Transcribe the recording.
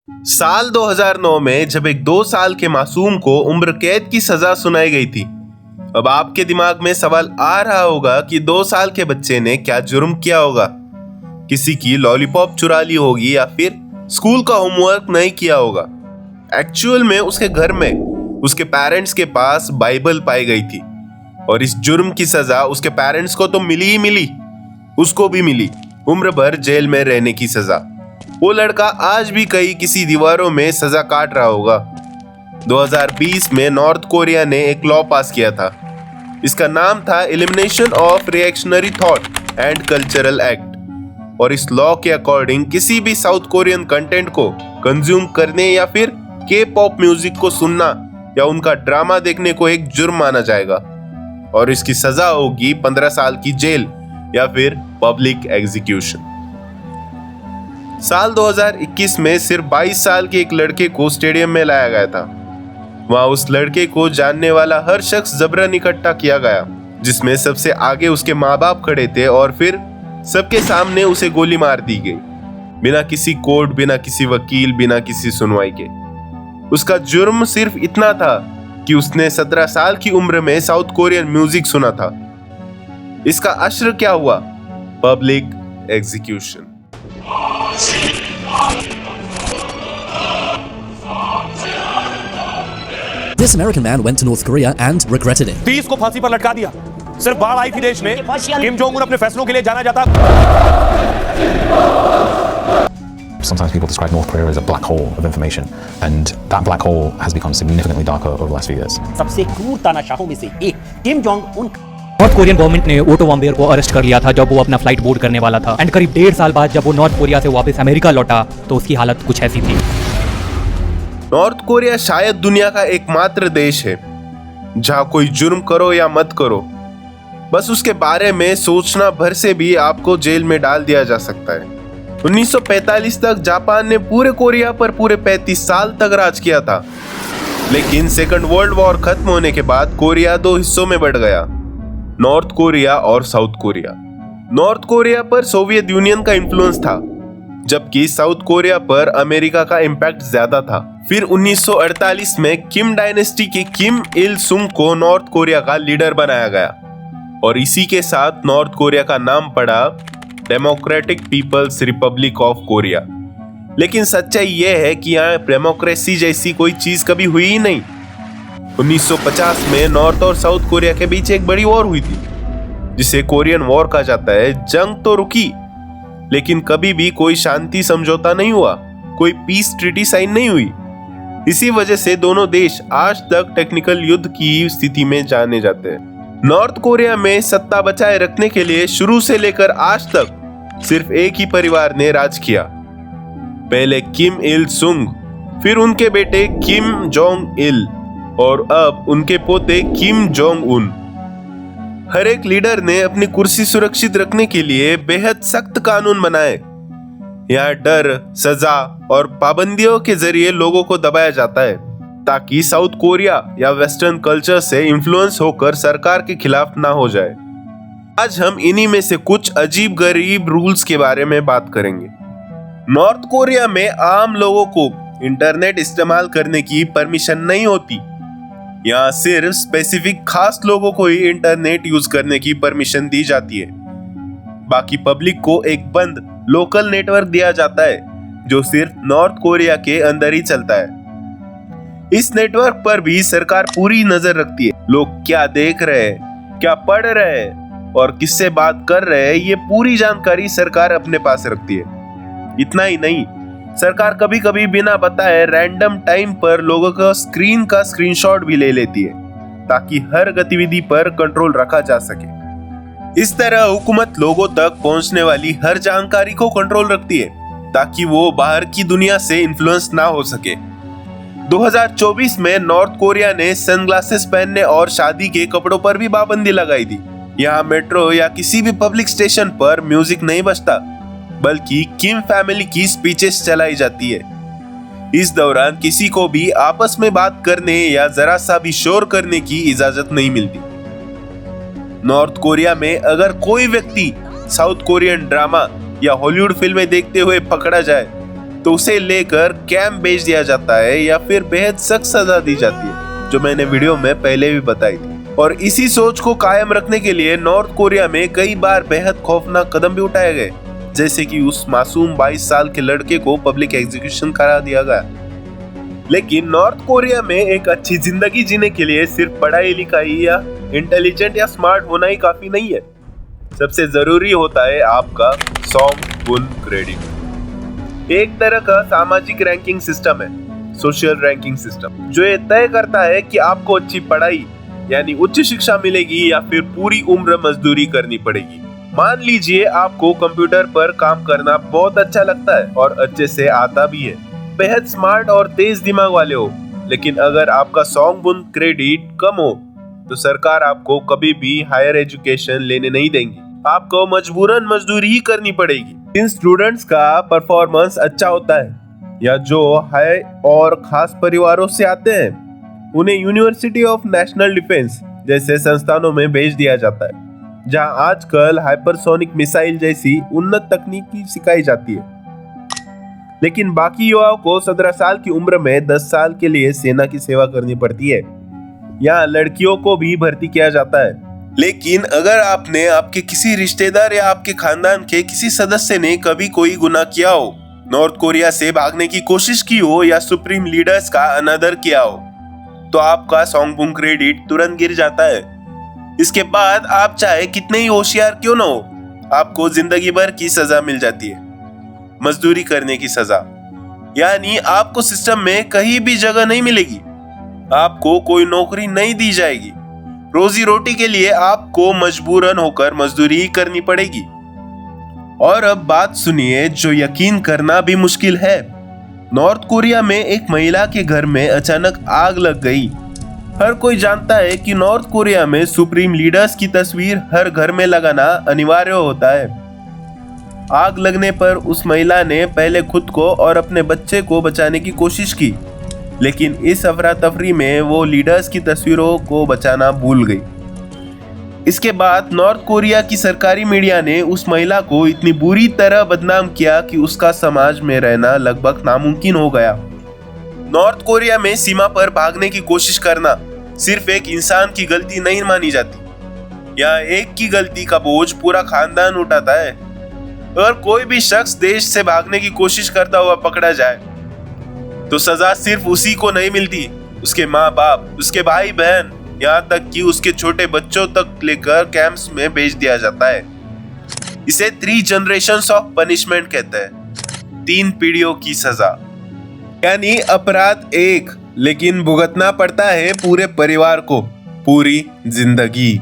साल 2009 में जब एक 2 साल के मासूम को उम्र कैद की सजा सुनाई गई थी। अब आपके दिमाग में सवाल आ रहा होगा कि 2 साल के बच्चे ने क्या जुर्म किया होगा। किसी की लॉलीपॉप चुरा ली होगी या फिर स्कूल का होमवर्क नहीं किया होगा। एक्चुअल में उसके घर में उसके पेरेंट्स के पास बाइबल पाई गई थी और इस जुर्म की सजा उसके पेरेंट्स को तो मिली ही मिली, उसको भी मिली उम्र भर जेल में रहने की सजा। वो लड़का आज भी कहीं किसी दीवारों में सजा काट रहा होगा। 2020 में नॉर्थ कोरिया ने एक लॉ पास किया था। इसका नाम था elimination of reactionary thought and cultural act और इस लॉ के अकॉर्डिंग किसी भी साउथ कोरियन कंटेंट को कंज्यूम करने या फिर के पॉप म्यूजिक को सुनना या उनका ड्रामा देखने को एक जुर्म माना जाएगा और इसकी सजा होगी 15 साल की जेल या फिर पब्लिक एग्जीक्यूशन। साल 2021 में सिर्फ 22 साल के एक लड़के को स्टेडियम में लाया गया था। वहां उस लड़के को जानने वाला हर शख्स जबरन इकट्ठा किया गया, जिसमें सबसे आगे उसके माँ बाप खड़े थे और फिर सबके सामने उसे गोली मार दी गई, बिना किसी कोर्ट, बिना किसी वकील, बिना किसी सुनवाई के। उसका जुर्म सिर्फ इतना था कि उसने 17 साल की उम्र में साउथ कोरियन म्यूजिक सुना था। इसका अश्र क्या हुआ? Public execution. This American man went to North Korea and regretted it. 30 को फांसी पर लटका दिया। सिर्फ बाढ़ आई थी देश में, किम जोंग उन अपने फैसलों के लिए जाना जाता। Sometimes people describe North Korea as a black hole of information, and that black hole has become significantly darker over the last few years. सबसे क्रूर तानाशाहों में से एक Kim Jong Un. North Korean government ने ओटो वाम्बेयर को arrest कर लिया था जब वो अपना फ्लाइट बोर्ड करने वाला था एंड करीब 1.5 साल बाद जब वो नॉर्थ कोरिया से वापस अमेरिका लौटा तो उसकी हालत कुछ ऐसी थी। नॉर्थ कोरिया शायद दुनिया का एकमात्र देश है जहां कोई जुर्म करो या मत करो, बस उसके बारे में सोचना भर से भी आपको जेल में डाल दिया जा सकता है। 1945 तक जापान ने पूरे कोरिया पर पूरे 35 साल तक राज किया था, लेकिन सेकंड वर्ल्ड वॉर खत्म होने के बाद कोरिया 2 हिस्सों में बढ़ गया, नॉर्थ कोरिया और साउथ कोरिया। नॉर्थ कोरिया पर सोवियत यूनियन का इन्फ्लुएंस था, जबकि साउथ कोरिया पर अमेरिका का इम्पैक्ट ज्यादा था। फिर 1948 में किम डायनेस्टी के किम इल सुंग को नॉर्थ कोरिया का लीडर बनाया गया और इसी के साथ नॉर्थ कोरिया का नाम पड़ा democratic people's republic of Korea. लेकिन सच्चाई यह है कि यहाँ डेमोक्रेसी जैसी कोई चीज कभी हुई ही नहीं। 1950 में नॉर्थ और साउथ कोरिया के बीच एक बड़ी वॉर हुई थी, जिसे कोरियन वॉर कहा जाता है। जंग तो रुकी, लेकिन कभी भी कोई शांति समझौता नहीं हुआ, कोई पीस ट्रीटी साइन नहीं हुई। इसी वजह से दोनों देश आज तक टेक्निकल युद्ध की स्थिति में जाने जाते हैं। नॉर्थ कोरिया में सत्ता बचाए रखने के लिए शुरू से लेकर आज तक सिर्फ एक ही परिवार ने राज किया। पहले किम इल सुंग, फिर उनके बेटे किम जोंग इल और अब उनके पोते किम जोंग उन। हर एक लीडर ने अपनी कुर्सी सुरक्षित रखने के लिए बेहद सख्त कानून बनाए। यहाँ डर, सजा और पाबंदियों के जरिए लोगों को दबाया जाता है ताकि साउथ कोरिया या वेस्टर्न कल्चर से इन्फ्लुएंस होकर सरकार के खिलाफ ना हो जाए। आज हम इन्हीं में से कुछ अजीब गरीब रूल्स के बारे में बात करेंगे। नॉर्थ कोरिया में आम लोगों को इंटरनेट इस्तेमाल करने की परमिशन नहीं होती। यहाँ सिर्फ स्पेसिफिक खास लोगों को ही इंटरनेट यूज करने की परमिशन दी जाती है। बाकी पब्लिक को एक बंद लोकल नेटवर्क दिया जाता है जो सिर्फ नॉर्थ कोरिया के अंदर ही चलता है। इस नेटवर्क पर भी सरकार पूरी नजर रखती है। लोग क्या देख रहे हैं, क्या पढ़ रहे हैं और किससे बात कर रहे हैं, ये पूरी जानकारी सरकार अपने पास रखती है। इतना ही नहीं, सरकार कभी कभी बिना बताए रैंडम टाइम पर लोगों का स्क्रीन का स्क्रीनशॉट भी ले लेती है ताकि हर गतिविधि पर कंट्रोल रखा जा सके। इस तरह हुकूमत लोगों तक पहुंचने वाली हर जानकारी को कंट्रोल रखती है ताकि वो बाहर की दुनिया से इन्फ्लुएंस ना हो सके। 2024 में नॉर्थ कोरिया ने सनग्लासेस पहनने और शादी के कपड़ों पर भी पाबंदी लगाई थी। यहाँ मेट्रो या किसी भी पब्लिक स्टेशन पर म्यूजिक नहीं बजता, बल्कि किम फैमिली की स्पीचेस चलाई जाती है। इस दौरान किसी को भी आपस में बात करने या जरा सा भी शोर करने की इजाजत नहीं मिलती। नॉर्थ कोरिया में अगर कोई व्यक्ति साउथ कोरियन ड्रामा या हॉलीवुड फिल्में देखते हुए पकड़ा जाए तो उसे लेकर कैंप भेज दिया जाता है या फिर बेहद सख्त सजा दी जाती है, जो मैंने वीडियो में पहले भी बताई थी। और इसी सोच को कायम रखने के लिए नॉर्थ कोरिया में कई बार बेहद खौफनाक कदम भी उठाए गए, जैसे कि उस मासूम 22 साल के लड़के को पब्लिक एग्जीक्यूशन करा दिया गया। लेकिन नॉर्थ कोरिया में एक अच्छी जिंदगी जीने के लिए सिर्फ पढ़ाई लिखाई या इंटेलिजेंट या स्मार्ट होना ही काफी नहीं है। सबसे जरूरी होता है आपका सॉन्ग गुण क्रेडिट। एक तरह का सामाजिक रैंकिंग सिस्टम है, सोशल रैंकिंग सिस्टम, जो ये तय करता है कि आपको अच्छी पढ़ाई यानी उच्च शिक्षा मिलेगी या फिर पूरी उम्र मजदूरी करनी पड़ेगी। मान लीजिए आपको कंप्यूटर पर काम करना बहुत अच्छा लगता है और अच्छे से आता भी है, बेहद स्मार्ट और तेज दिमाग वाले हो, लेकिन अगर आपका सॉन्ग गुण क्रेडिट कम हो तो सरकार आपको कभी भी हायर एजुकेशन लेने नहीं देंगी, आपको मजबूरन मजदूरी ही करनी पड़ेगी। जिन स्टूडेंट्स का परफॉर्मेंस अच्छा होता है या जो हाई और खास परिवारों से आते हैं, उन्हें यूनिवर्सिटी ऑफ नेशनल डिफेंस जैसे संस्थानों में भेज दिया जाता है, जहां आजकल हाइपरसोनिक मिसाइल जैसी उन्नत तकनीकी सिखाई जाती है। लेकिन बाकी युवाओं को 17 साल की उम्र में 10 साल के लिए सेना की सेवा करनी पड़ती है। यहाँ लड़कियों को भी भर्ती किया जाता है। लेकिन अगर आपने आपके किसी रिश्तेदार या आपके खानदान के किसी सदस्य ने कभी कोई गुनाह किया हो, नॉर्थ कोरिया से भागने की कोशिश की हो या सुप्रीम लीडर्स का अनादर किया हो, तो आपका सॉन्ग गुण क्रेडिट तुरंत गिर जाता है। इसके बाद आप चाहे कितने ही होशियार क्यों ना हो, आपको जिंदगी भर की सजा मिल जाती है, मजदूरी करने की सजा। यानी आपको सिस्टम में कहीं भी जगह नहीं मिलेगी, आपको कोई नौकरी नहीं दी जाएगी, रोजी रोटी के लिए आपको मजबूरन होकर मजदूरी ही करनी पड़ेगी। और अब बात सुनिए जो यकीन करना भी मुश्किल है। नॉर्थ कोरिया में एक महिला के घर में अचानक आग लग गई। हर कोई जानता है कि नॉर्थ कोरिया में सुप्रीम लीडर्स की तस्वीर हर घर में लगाना अनिवार्य होता है। आग लगने पर उस महिला ने पहले खुद को और अपने बच्चे को बचाने की कोशिश की, लेकिन इस अफरा तफरी में वो लीडर्स की तस्वीरों को बचाना भूल गई। इसके बाद नॉर्थ कोरिया की सरकारी मीडिया ने उस महिला को इतनी बुरी तरह बदनाम किया कि उसका समाज में रहना लगभग नामुमकिन हो गया। नॉर्थ कोरिया में सीमा पर भागने की कोशिश करना सिर्फ एक इंसान की गलती नहीं मानी जाती। यहाँ एक की गलती का बोझ पूरा खानदान उठाता है। अगर कोई भी शख्स देश से भागने की कोशिश करता हुआ पकड़ा जाए तो सजा सिर्फ उसी को नहीं मिलती, उसके माँ बाप, उसके भाई बहन, यहाँ तक कि उसके छोटे बच्चों तक लेकर कैंप्स में भेज दिया जाता है। इसे 3 जनरेशंस ऑफ पनिशमेंट कहते हैं, 3 पीढ़ियों की सजा। यानी अपराध एक, लेकिन भुगतना पड़ता है पूरे परिवार को, पूरी जिंदगी।